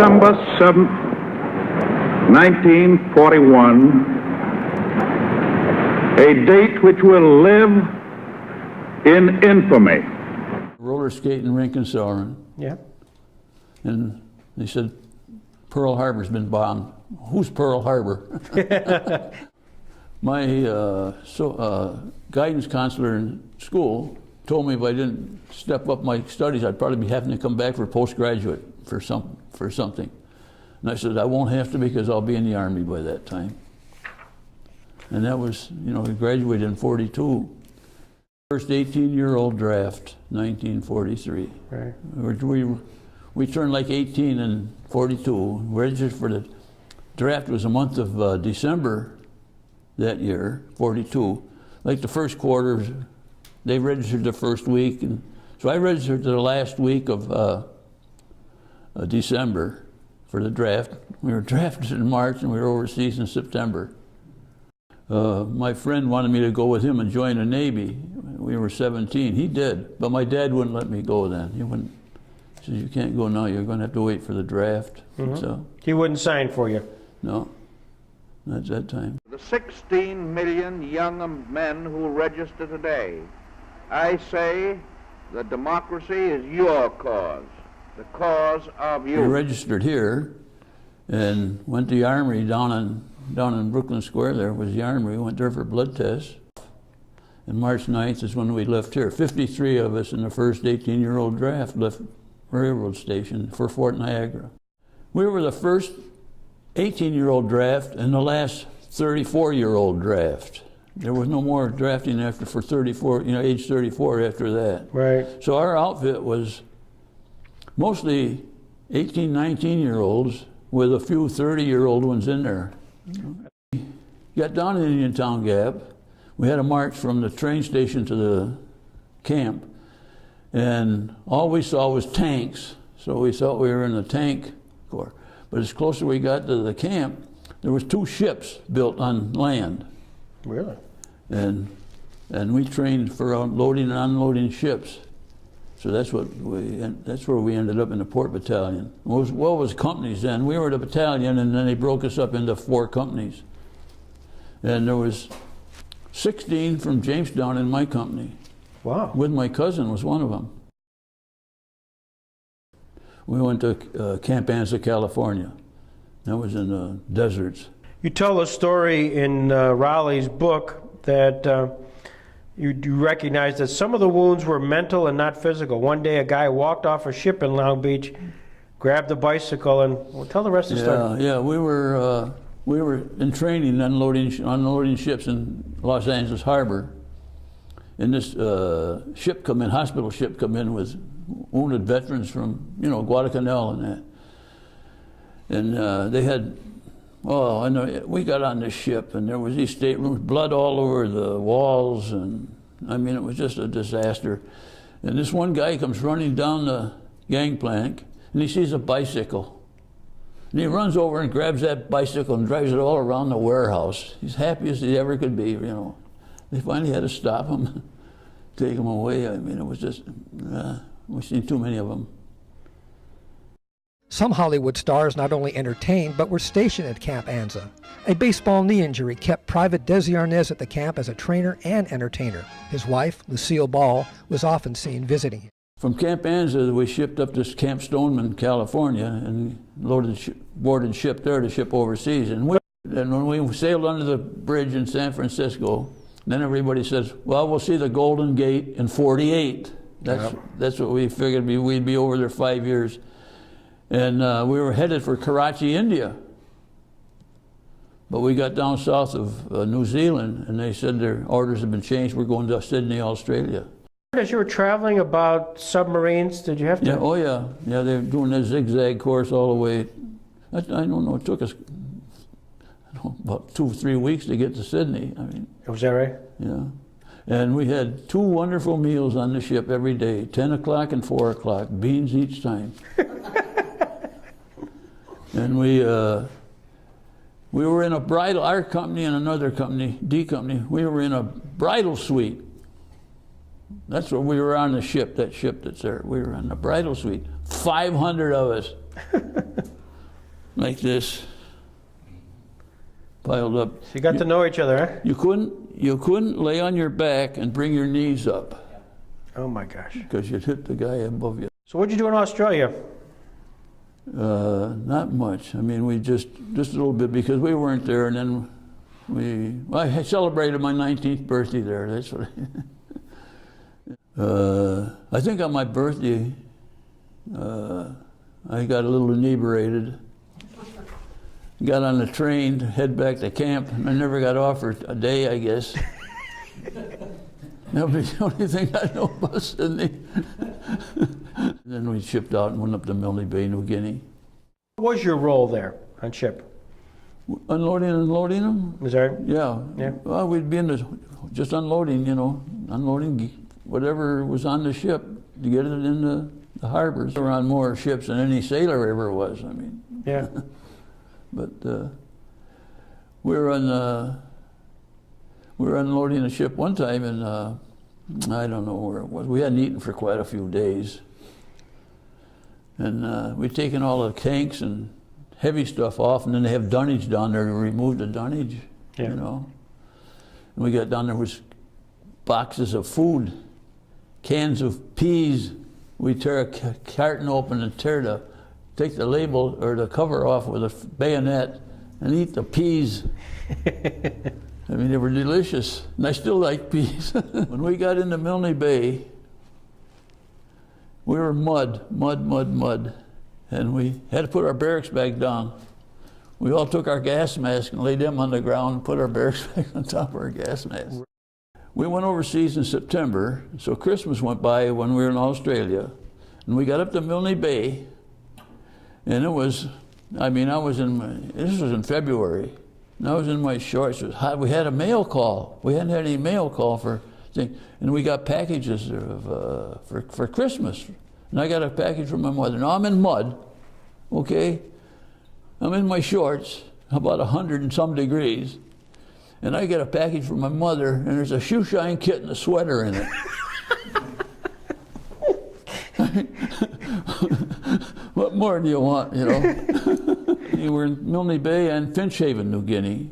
December 7th, 1941, a date which will live in infamy. Roller skating rink in Sauron. Yeah. And they said, Pearl Harbor's been bombed. Who's Pearl Harbor? My guidance counselor in school told me if I didn't step up my studies, I'd probably be having to come back for postgraduate for something. And I said, I won't have to because I'll be in the Army by that time. And that was, you know, we graduated in 42. First 18-year-old draft, 1943. Right. We turned like 18 in 42. Registered for the draft was the month of December that year, 42. Like the first quarter, they registered the first week. And so I registered the last week of December for the draft. We were drafted in March and we were overseas in September. My friend wanted me to go with him and join the Navy. We were 17. He did, but my dad wouldn't let me go then. He wouldn't. He said, you can't go now. You're going to have to wait for the draft. Mm-hmm. So He wouldn't sign for you? no, not at that time. The 16 million young men who register today, I say that democracy is your cause, the cause of you. We registered here and went to the Armory down in Brooklyn Square. There was the Armory. We went there for blood tests. And March 9th is when we left here. 53 of us in the first 18-year-old draft left railroad station for Fort Niagara. We were the first 18-year-old draft and the last 34-year-old draft. There was no more drafting after for 34, you know, age 34 after that. Right. So our outfit was mostly 18, 19-year-olds with a few 30-year-old ones in there. Got down in Uniontown Gap. We had a march from the train station to the camp, and all we saw was tanks. So we thought we were in the tank corps. But as closer we got to the camp, there was 2 ships built on land. Really? And we trained for loading and unloading ships. So that's where we ended up in the port battalion. What was companies then? We were the battalion, and then they broke us up into 4 companies. And there was 16 from Jamestown in my company. Wow. With my cousin was one of them. We went to Camp Anza, California. That was in the deserts. You tell a story in Raleigh's book that you recognize that some of the wounds were mental and not physical. One day a guy walked off a ship in Long Beach, grabbed a bicycle, and well, tell the rest of the story. Yeah, we were in training unloading ships in Los Angeles Harbor. And this ship come in, hospital ship come in with wounded veterans from, you know, Guadalcanal and that. And they had, we got on this ship and there was these staterooms, blood all over the walls, and I mean, it was just a disaster. And this one guy comes running down the gangplank and he sees a bicycle. And he runs over and grabs that bicycle and drives it all around the warehouse. He's happy as he ever could be, you know. They finally had to stop him, take him away. I mean, it was just, we've seen too many of them. Some Hollywood stars not only entertained, but were stationed at Camp Anza. A baseball knee injury kept Private Desi Arnaz at the camp as a trainer and entertainer. His wife, Lucille Ball, was often seen visiting him. From Camp Anza, we shipped up to Camp Stoneman, California, and boarded ship there to ship overseas. And when we sailed under the bridge in San Francisco, then everybody says, well, we'll see the Golden Gate in 48. That's what we figured we'd be over there 5 years. And we were headed for Karachi, India. But we got down south of New Zealand, and they said their orders had been changed. We're going to Sydney, Australia. As you were traveling about submarines, did you have to? Yeah, oh yeah. Yeah, they were doing that zigzag course all the way. I don't know, it took us about 2 or 3 weeks to get to Sydney. I mean. Was that right? Yeah. And we had 2 wonderful meals on the ship every day, 10 o'clock and 4 o'clock, beans each time. And we were in a bridal, our company and another company, D company, we were in a bridal suite. That's what we were on the ship, that ship that's there. We were on the bridal suite, 500 of us. like this, piled up. So you got to know each other, huh? You couldn't lay on your back and bring your knees up Oh my gosh. because you'd hit the guy above you. So what'd you do in Australia? Not much. I mean, we just a little bit because we weren't there, and then I celebrated my 19th birthday there. That's what. I think on my birthday, I got a little inebriated. Got on the train to head back to camp, and I never got off for a day, I guess. That was the only thing I know about Sydney. Then we shipped out and went up to Milne Bay, New Guinea. What was your role there on ship? Unloading and unloading them? Was that right? Yeah. Well, we'd be just unloading, unloading whatever was on the ship to get it in the harbors. We were on more ships than any sailor ever was, I mean. Yeah. But we were unloading a ship one time, and I don't know where it was. We hadn't eaten for quite a few days, and we'd taken all the tanks and heavy stuff off, and then they have dunnage down there to remove the dunnage, And we got down there with boxes of food, cans of peas. We tear a carton open and take the label or the cover off with a bayonet and eat the peas. I mean, they were delicious, and I still like peas. When we got into Milne Bay, we were mud, and we had to put our barracks back down. We all took our gas masks and laid them on the ground and put our barracks back on top of our gas masks. We went overseas in September, so Christmas went by when we were in Australia, and we got up to Milne Bay, and it was, this was in February, and I was in my shorts. It was hot. We had a mail call. We hadn't had any mail call for things, and we got packages for Christmas. And I got a package from my mother. Now I'm in mud, okay? I'm in my shorts, about 100 and some degrees, and I get a package from my mother, and there's a shoe shine kit and a sweater in it. What more do you want, We were in Milne Bay and Finchhaven, New Guinea.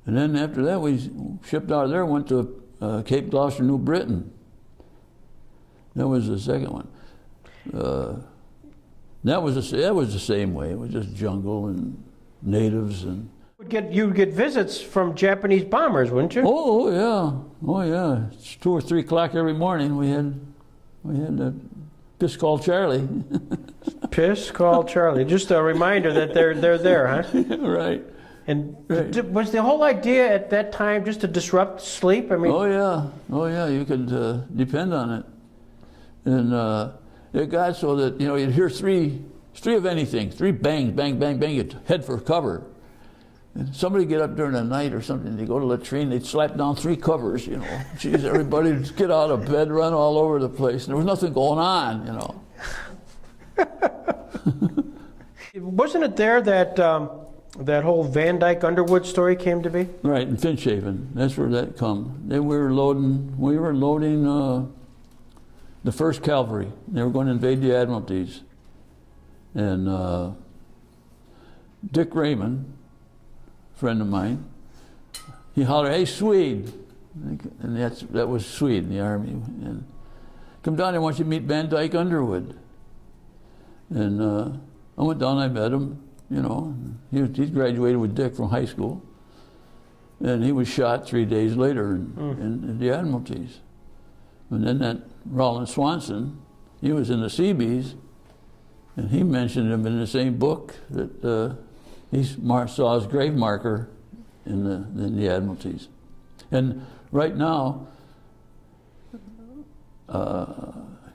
And then after that, we shipped out of there, went to Cape Gloucester, New Britain. That was the second one. That was the same way. It was just jungle and natives and. You'd get visits from Japanese bombers, wouldn't you? Oh yeah. It's 2 or 3 o'clock every morning. We had a Piss Call Charlie. Piss Call Charlie. Just a reminder that they're there, huh? Right. And was the whole idea at that time just to disrupt sleep? I mean. Oh yeah. You could depend on it, and it got so that you'd hear three of anything, 3 bangs, bang, bang, bang. You'd head for cover. And somebody get up during the night or something, they go to the latrine, they'd slap down 3 covers, Geez, everybody would get out of bed, run all over the place. And there was nothing going on, Wasn't it there that that whole Van Dyke Underwood story came to be? Right, in Finchhaven. That's where that come. We were loading the 1st Cavalry. They were going to invade the Admiralties. And Dick Raymond, friend of mine, he hollered, "Hey, Swede!" And that was Swede in the Army. And come down here, I want you to meet Van Dyke Underwood. And I went down, I met him, He graduated with Dick from high school. And he was shot 3 days later in the Admiralties. And then that Roland Swanson, he was in the Seabees, and he mentioned him in the same book that he saw his grave marker in the Admiralties. And right now,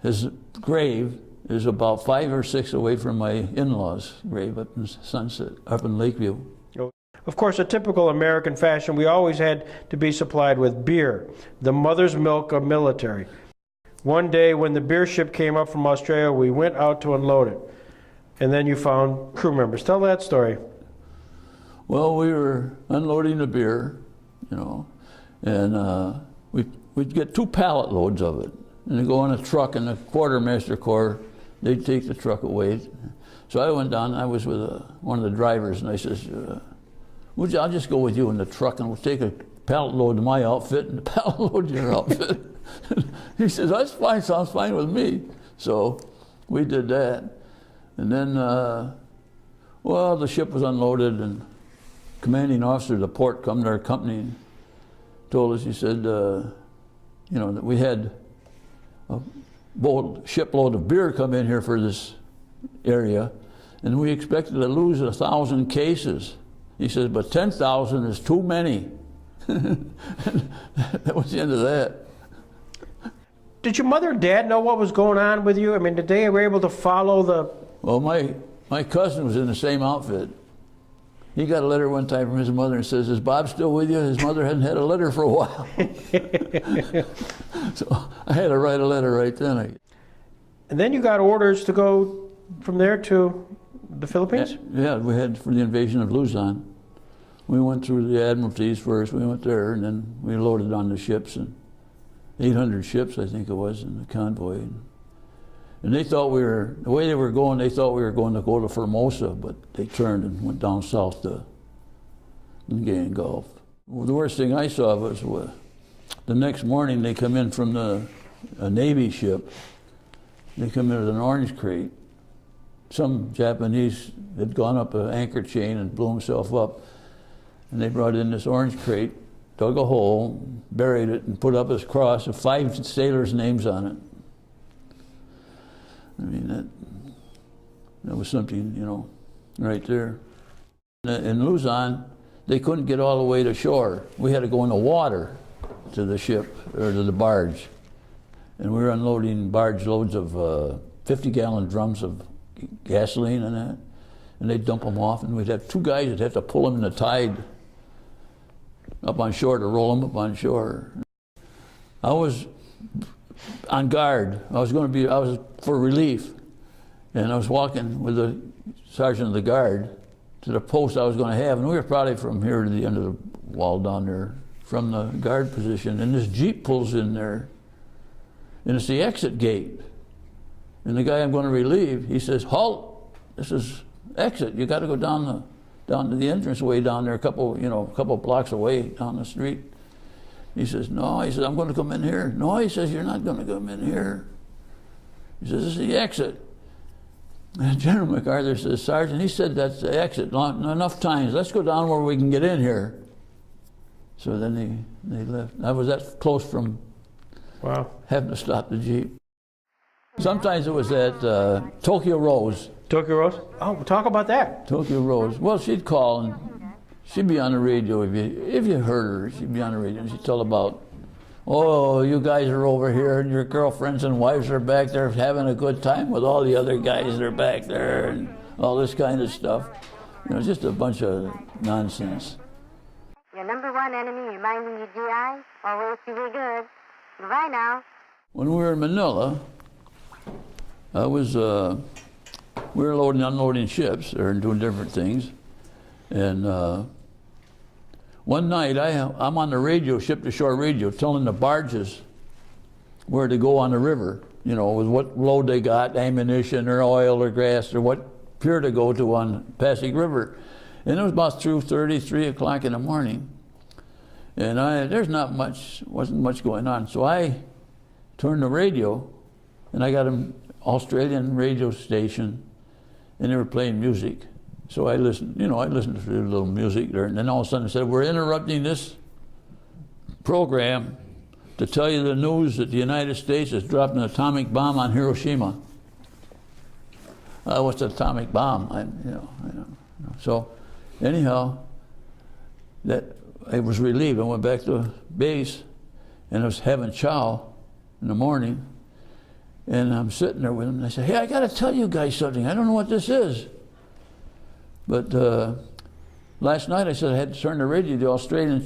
his grave is about 5 or 6 away from my in-laws' grave up in Sunset, up in Lakeview. Of course, a typical American fashion, we always had to be supplied with beer, the mother's milk of military. One day when the beer ship came up from Australia, we went out to unload it. And then you found crew members. Tell that story. Well, we were unloading the beer, and we'd get 2 pallet loads of it. And they go on a truck, and the quartermaster corps they'd take the truck away. So I went down, I was with one of the drivers, and I says, I'll just go with you in the truck, and we'll take a pallet load of my outfit and a pallet load of your outfit. He says, that's fine, sounds fine with me. So we did that. And then, well, the ship was unloaded, and commanding officer of the port come to our company and told us, he said, that we had a shipload of beer come in here for this area, and we expected to lose 1,000 cases. He says, but 10,000 is too many. That was the end of that. Did your mother and dad know what was going on with you? I mean, did they were able to follow the... Well, my cousin was in the same outfit. He got a letter one time from his mother and says, is Bob still with you? His mother hadn't had a letter for a while. So I had to write a letter right then. And then you got orders to go from there to the Philippines? Yeah, we had for the invasion of Luzon. We went through the Admiralties first, we went there, and then we loaded on the ships, and 800 ships, I think it was, in the convoy. And they thought the way they were going, they thought we were going to go to Formosa, but they turned and went down south to the Indian Gulf. Well, the worst thing I saw was the next morning they come in from a Navy ship. They come in with an orange crate. Some Japanese had gone up an anchor chain and blew himself up. And they brought in this orange crate, dug a hole, buried it, and put up his cross with 5 sailors' names on it. I mean, that was something, right there. In Luzon, they couldn't get all the way to shore. We had to go in the water to the ship, or to the barge. And we were unloading barge loads of 50-gallon drums of gasoline and that. And they'd dump them off, and we'd have 2 guys that'd have to pull them in the tide up on shore to roll them up on shore. I was on guard. I was for relief. And I was walking with the sergeant of the guard to the post I was going to have. And we were probably from here to the end of the wall down there from the guard position. And this Jeep pulls in there. And it's the exit gate. And the guy I'm going to relieve, he says, halt, this is exit. You got to go down to the entranceway down there a couple blocks away down the street. He says, no, he says, I'm going to come in here. No, he says, you're not going to come in here. He says, this is the exit. And General MacArthur says, Sergeant, he said that's the exit enough times. Let's go down where we can get in here. So then they left. I was that close from having to stop the Jeep. Sometimes it was at Tokyo Rose. Tokyo Rose? Oh, we'll talk about that. Tokyo Rose. Well, she'd call and she'd be on the radio. If you heard her, she'd be on the radio and she'd tell about, oh, you guys are over here and your girlfriends and wives are back there having a good time with all the other guys that are back there and all this kind of stuff. Just a bunch of nonsense. Your number one enemy reminding you, GI, always to be good. Bye now. When we were in Manila, we were loading and unloading ships and doing different things. And one night I'm on the radio, ship-to-shore radio, telling the barges where to go on the river, with what load they got, ammunition or oil or gas or what pier to go to on Pasig River. And it was about 2:30, 3 o'clock in the morning. And wasn't much going on. So I turned the radio and I got an Australian radio station and they were playing music. So I listened to a little music there, and then all of a sudden they said, we're interrupting this program to tell you the news that the United States has dropped an atomic bomb on Hiroshima. What's an atomic bomb? I don't know. So anyhow, I was relieved. I went back to base and I was having chow in the morning, and I'm sitting there with them and I said, hey, I got to tell you guys something. I don't know what this is. But last night I said I had to turn the radio to the Australian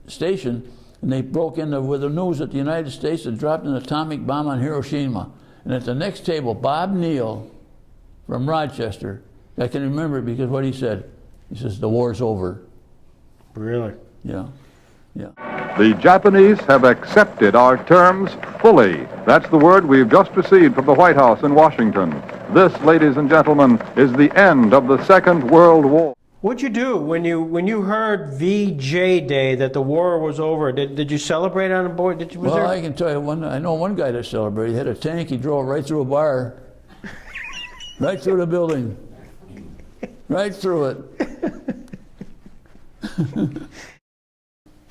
station, and they broke in with the news that the United States had dropped an atomic bomb on Hiroshima. And at the next table, Bob Neal from Rochester, I can remember it because what he said. He says, the war's over. Really? Yeah. The Japanese have accepted our terms fully. That's the word we've just received from the White House in Washington. This, ladies and gentlemen, is the end of the Second World War. What'd you do when you heard VJ Day, that the war was over? Did you celebrate on board? Well, I can tell you, I know one guy that celebrated. He had a tank. He drove right through a bar, right through the building, right through it.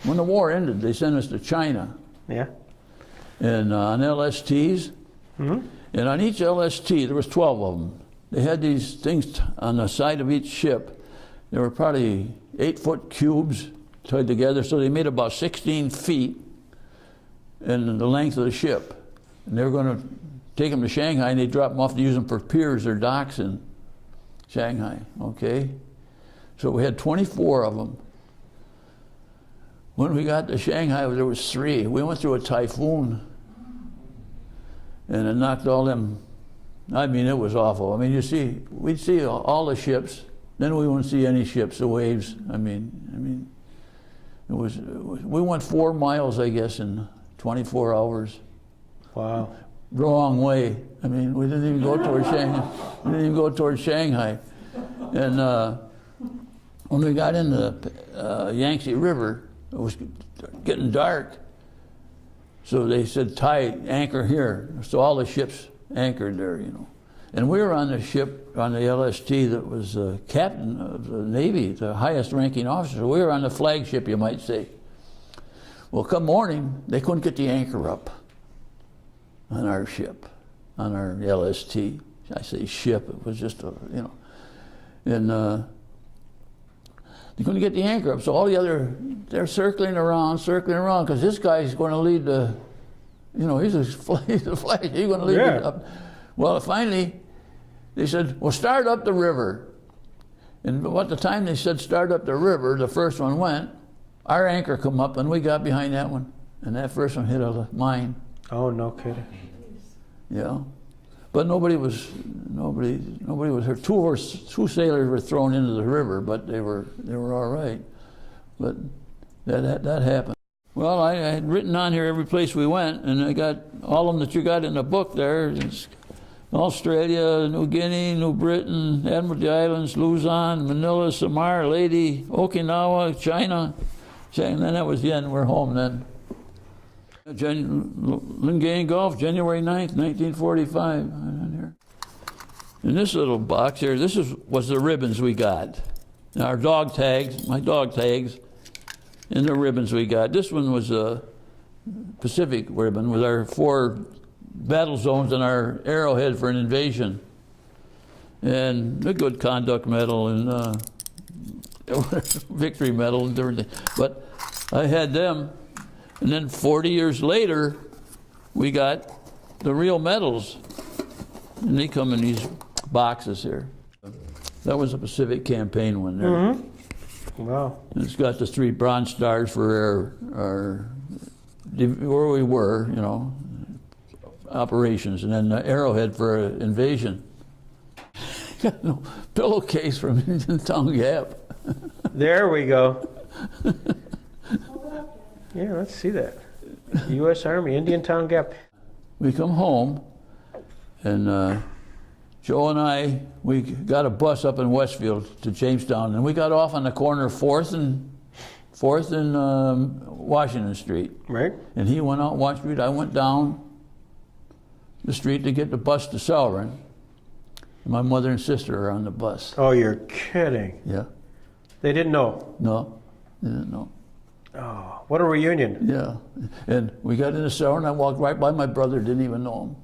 When the war ended, they sent us to China. Yeah. And on LSTs, and on each LST there was 12 of them. They had these things on the side of each ship. They were probably 8-foot cubes tied together, so they made about 16 feet in the length of the ship. And they were going to take them to Shanghai, and they dropped them off to use them for piers or docks in Shanghai. Okay, so we had 24 of them. When we got to Shanghai, there was 3. We went through a typhoon, and it knocked all them. I mean, it was awful. I mean, we'd see all the ships. Then we wouldn't see any ships, the waves. I mean, it was. We went 4 miles, I guess, in 24 hours. Wow. Wrong way. I mean, we didn't even go towards Shanghai. We didn't even go towards Shanghai. And when we got into the Yangtze River, it was getting dark. So they said, tie anchor here. So all the ships anchored there, you know. And we were on the ship, on the LST, that was the captain of the Navy, the highest ranking officer. We were on the flagship, you might say. Well, come morning, they couldn't get the anchor up on our ship, on our LST. I say ship, it was just a, you know. And they couldn't get the anchor up, so all the other, they're circling around, because this guy's going to lead the, you know, he's a flag, he's going to lead it up. Well, finally, they said, well, start up the river. And at the time they said start up the river, the first one went, our anchor come up, and we got behind that one. And that first one hit a mine. Oh, no kidding. Yeah. But nobody was hurt. 2 sailors were thrown into the river, but they were all right. But that happened. Well, I had written on here every place we went, and I got all of them that you got in the book there. It's Australia, New Guinea, New Britain, Admiralty Islands, Luzon, Manila, Samar, Leyte, Okinawa, China. And then that was the end. We're home then. Lingayen Gulf, January 9th, 1945. In this little box here, was the ribbons we got. Our dog tags, my dog tags, and the ribbons we got. This one was a Pacific ribbon with our 4 battle zones and our arrowhead for an invasion. And a good conduct medal and victory medal and different things. But I had them. And then 40 years later, we got the real medals. And they come in these boxes here. That was a Pacific campaign one there. Mm-hmm. Wow. And it's got the 3 bronze stars for our where we were, you know, operations, and then the arrowhead for invasion. Got no pillowcase from Indiantown Gap. There we go. Yeah, let's see that. U.S. Army, Indiantown Gap. We come home, and Joe and I, we got a bus up in Westfield to Jamestown, and we got off on the corner of 4th and Washington Street. Right. And he went out Washington Street. I went down the street to get the bus to Selwyn. My mother and sister are on the bus. Oh, you're kidding. Yeah. They didn't know? No, they didn't know. Oh, what a reunion. Yeah. And we got into Selwyn. I walked right by my brother, didn't even know him.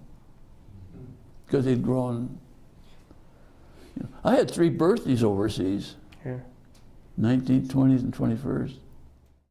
Because he'd grown. You know, I had 3 birthdays overseas. Yeah. 19th, 20th, and 21st.